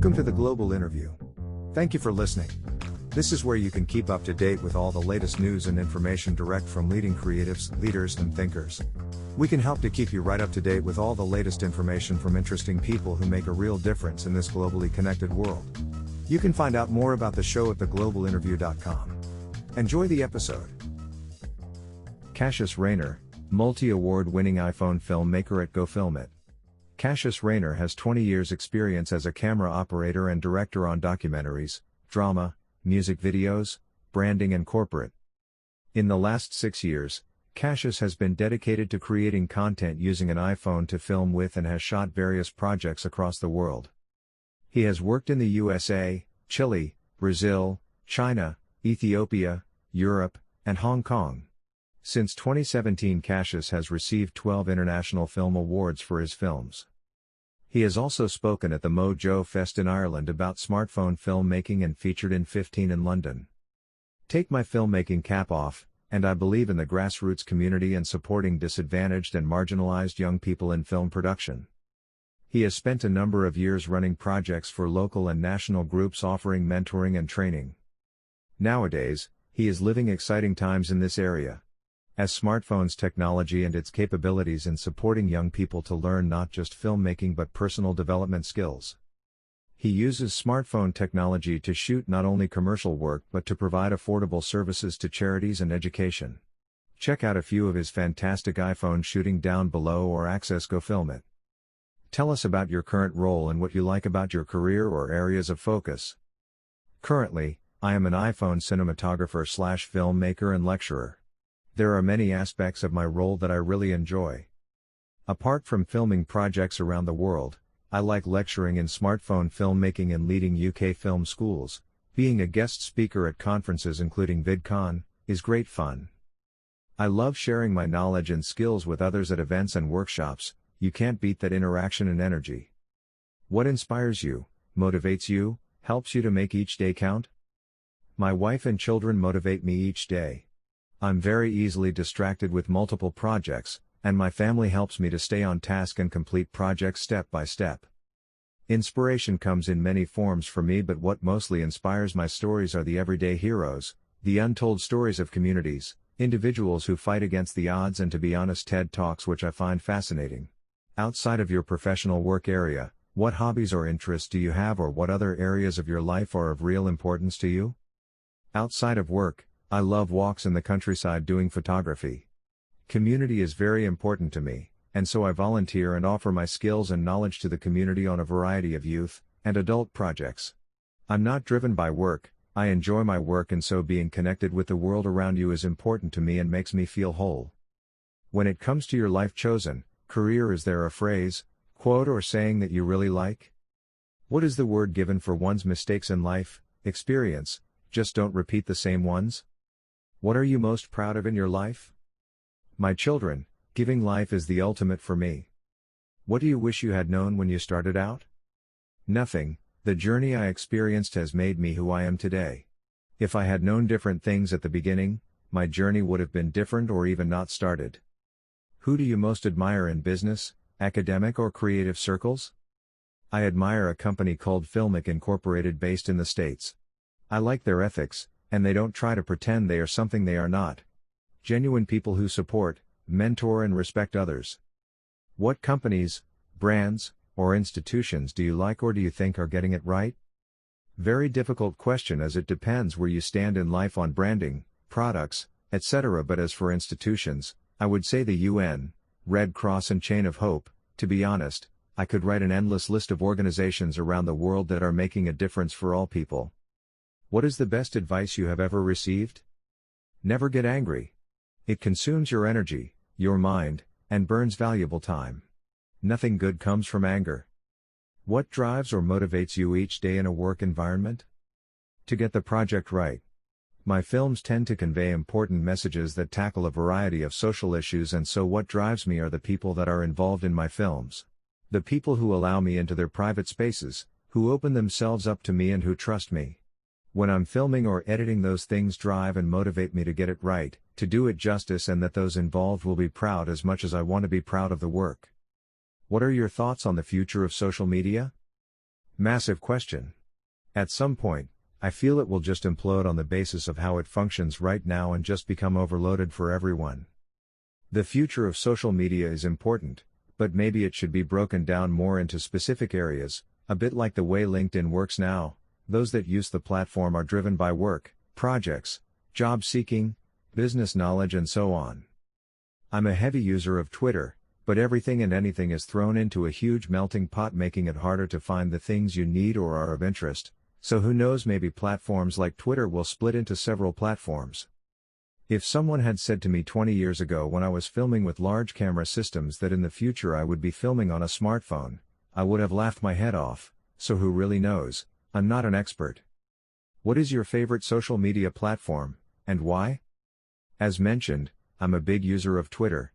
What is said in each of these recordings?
Welcome to the Global Interview. Thank you for listening. This is where you can keep up to date with all the latest news and information direct from leading creatives, leaders, and thinkers. We can help to keep you right up to date with all the latest information from interesting people who make a real difference in this globally connected world. You can find out more about the show at theglobalinterview.com. Enjoy the episode. Cassius Rayner, multi-award-winning iPhone filmmaker at Go Film It. Cassius Rayner has 20 years' experience as a camera operator and director on documentaries, drama, music videos, branding and corporate. In the last 6 years, Cassius has been dedicated to creating content using an iPhone to film with and has shot various projects across the world. He has worked in the USA, Chile, Brazil, China, Ethiopia, Europe, and Hong Kong. Since 2017, Cassius has received 12 international film awards for his films. He has also spoken at the MoJo Fest in Ireland about smartphone filmmaking and featured in 15 in London. Take my filmmaking cap off, and I believe in the grassroots community and supporting disadvantaged and marginalized young people in film production. He has spent a number of years running projects for local and national groups offering mentoring and training. Nowadays, he is living exciting times in this area, as smartphones technology and its capabilities in supporting young people to learn not just filmmaking but personal development skills. He uses smartphone technology to shoot not only commercial work but to provide affordable services to charities and education. Check out a few of his fantastic iPhone shooting down below or access Go Film It. Tell us about your current role and what you like about your career or areas of focus. Currently, I am an iPhone cinematographer/filmmaker and lecturer. There are many aspects of my role that I really enjoy. Apart from filming projects around the world, I like lecturing in smartphone filmmaking and leading UK film schools. Being a guest speaker at conferences including VidCon is great fun. I love sharing my knowledge and skills with others at events and workshops. You can't beat that interaction and energy. What inspires you, motivates you, helps you to make each day count? My wife and children motivate me each day. I'm very easily distracted with multiple projects, and my family helps me to stay on task and complete projects step by step. Inspiration comes in many forms for me, but what mostly inspires my stories are the everyday heroes, the untold stories of communities, individuals who fight against the odds, and to be honest, TED Talks, which I find fascinating. Outside of your professional work area, what hobbies or interests do you have, or what other areas of your life are of real importance to you? Outside of work, I love walks in the countryside doing photography. Community is very important to me, and so I volunteer and offer my skills and knowledge to the community on a variety of youth and adult projects. I'm not driven by work, I enjoy my work, and so being connected with the world around you is important to me and makes me feel whole. When it comes to your life chosen career, is there a phrase, quote, or saying that you really like? What is the word given for one's mistakes in life? Experience. Just don't repeat the same ones. What are you most proud of in your life? My children. Giving life is the ultimate for me. What do you wish you had known when you started out? Nothing. The journey I experienced has made me who I am today. If I had known different things at the beginning, my journey would have been different or even not started. Who do you most admire in business, academic or creative circles? I admire a company called Filmic Incorporated based in the States. I like their ethics, and they don't try to pretend they are something they are not. Genuine people who support, mentor and respect others. What companies, brands, or institutions do you like or do you think are getting it right? Very difficult question, as it depends where you stand in life on branding, products, etc. But as for institutions, I would say the UN, Red Cross and Chain of Hope. To be honest, I could write an endless list of organizations around the world that are making a difference for all people. What is the best advice you have ever received? Never get angry. It consumes your energy, your mind, and burns valuable time. Nothing good comes from anger. What drives or motivates you each day in a work environment? To get the project right. My films tend to convey important messages that tackle a variety of social issues, and so what drives me are the people that are involved in my films. The people who allow me into their private spaces, who open themselves up to me and who trust me. When I'm filming or editing, those things drive and motivate me to get it right, to do it justice, and that those involved will be proud as much as I want to be proud of the work. What are your thoughts on the future of social media? Massive question. At some point, I feel it will just implode on the basis of how it functions right now and just become overloaded for everyone. The future of social media is important, but maybe it should be broken down more into specific areas, a bit like the way LinkedIn works now. Those that use the platform are driven by work, projects, job seeking, business knowledge, and so on. I'm a heavy user of Twitter, but everything and anything is thrown into a huge melting pot, making it harder to find the things you need or are of interest. So who knows, maybe platforms like Twitter will split into several platforms. If someone had said to me 20 years ago when I was filming with large camera systems that in the future I would be filming on a smartphone, I would have laughed my head off. So who really knows? I'm not an expert. What is your favorite social media platform, and why? As mentioned, I'm a big user of Twitter.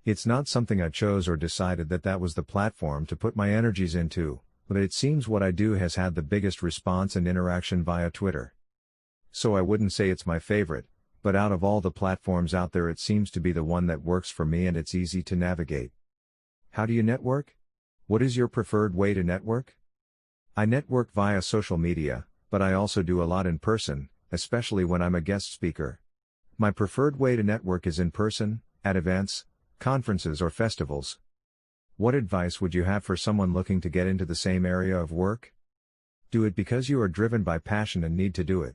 It's not something I chose or decided that was the platform to put my energies into, but it seems what I do has had the biggest response and interaction via Twitter. So I wouldn't say it's my favorite, but out of all the platforms out there it seems to be the one that works for me and it's easy to navigate. How do you network? What is your preferred way to network? I network via social media, but I also do a lot in person, especially when I'm a guest speaker. My preferred way to network is in person, at events, conferences or festivals. What advice would you have for someone looking to get into the same area of work? Do it because you are driven by passion and need to do it.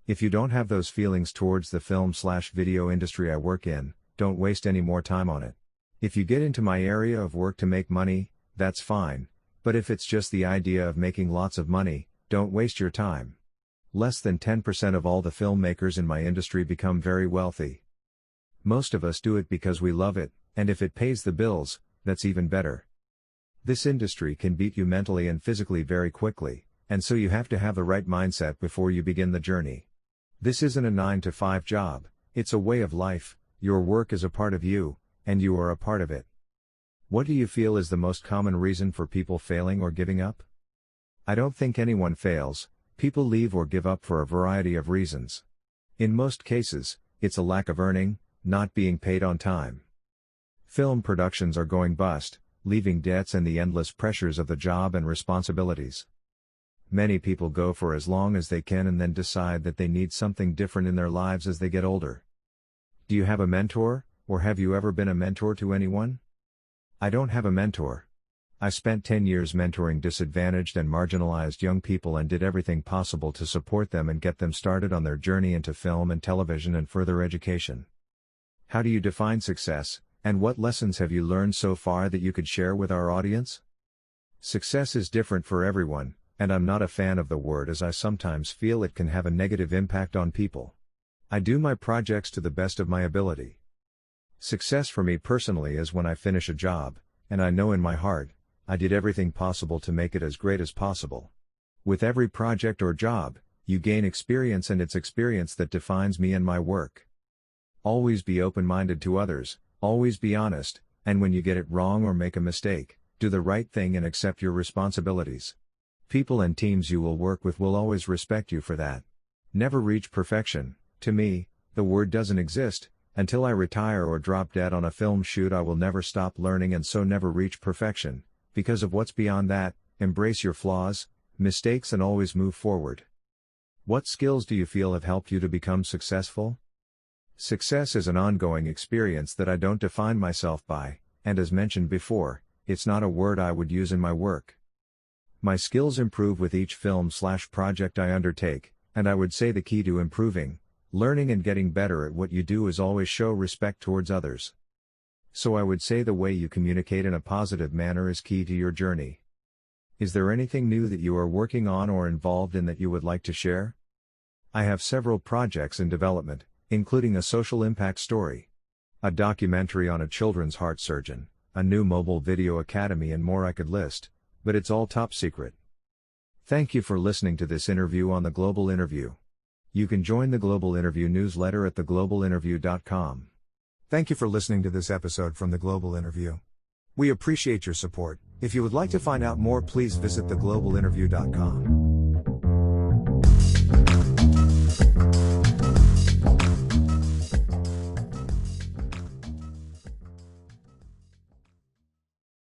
If you don't have those feelings towards the film/video industry I work in, don't waste any more time on it. If you get into my area of work to make money, that's fine, but if it's just the idea of making lots of money, don't waste your time. Less than 10% of all the filmmakers in my industry become very wealthy. Most of us do it because we love it, and if it pays the bills, that's even better. This industry can beat you mentally and physically very quickly, and so you have to have the right mindset before you begin the journey. This isn't a 9-to-5 job, it's a way of life. Your work is a part of you, and you are a part of it. What do you feel is the most common reason for people failing or giving up? I don't think anyone fails, people leave or give up for a variety of reasons. In most cases, it's a lack of earning, not being paid on time. Film productions are going bust, leaving debts and the endless pressures of the job and responsibilities. Many people go for as long as they can and then decide that they need something different in their lives as they get older. Do you have a mentor, or have you ever been a mentor to anyone? I don't have a mentor. I spent 10 years mentoring disadvantaged and marginalized young people and did everything possible to support them and get them started on their journey into film and television and further education. How do you define success, and what lessons have you learned so far that you could share with our audience? Success is different for everyone, and I'm not a fan of the word as I sometimes feel it can have a negative impact on people. I do my projects to the best of my ability. Success for me personally is when I finish a job, and I know in my heart, I did everything possible to make it as great as possible. With every project or job, you gain experience, and it's experience that defines me and my work. Always be open-minded to others, always be honest, and when you get it wrong or make a mistake, do the right thing and accept your responsibilities. People and teams you will work with will always respect you for that. Never reach perfection. To me, the word doesn't exist. Until I retire or drop dead on a film shoot, I will never stop learning and so never reach perfection. Because of what's beyond that, embrace your flaws, mistakes, and always move forward. What skills do you feel have helped you to become successful? Success is an ongoing experience that I don't define myself by, and as mentioned before, it's not a word I would use in my work. My skills improve with each film/project I undertake, and I would say the key to improving, learning and getting better at what you do is always show respect towards others. So I would say the way you communicate in a positive manner is key to your journey. Is there anything new that you are working on or involved in that you would like to share? I have several projects in development, including a social impact story, a documentary on a children's heart surgeon, a new mobile video academy, and more I could list, but it's all top secret. Thank you for listening to this interview on The Global Interview. You can join the Global Interview newsletter at theglobalinterview.com. Thank you for listening to this episode from The Global Interview. We appreciate your support. If you would like to find out more, please visit theglobalinterview.com.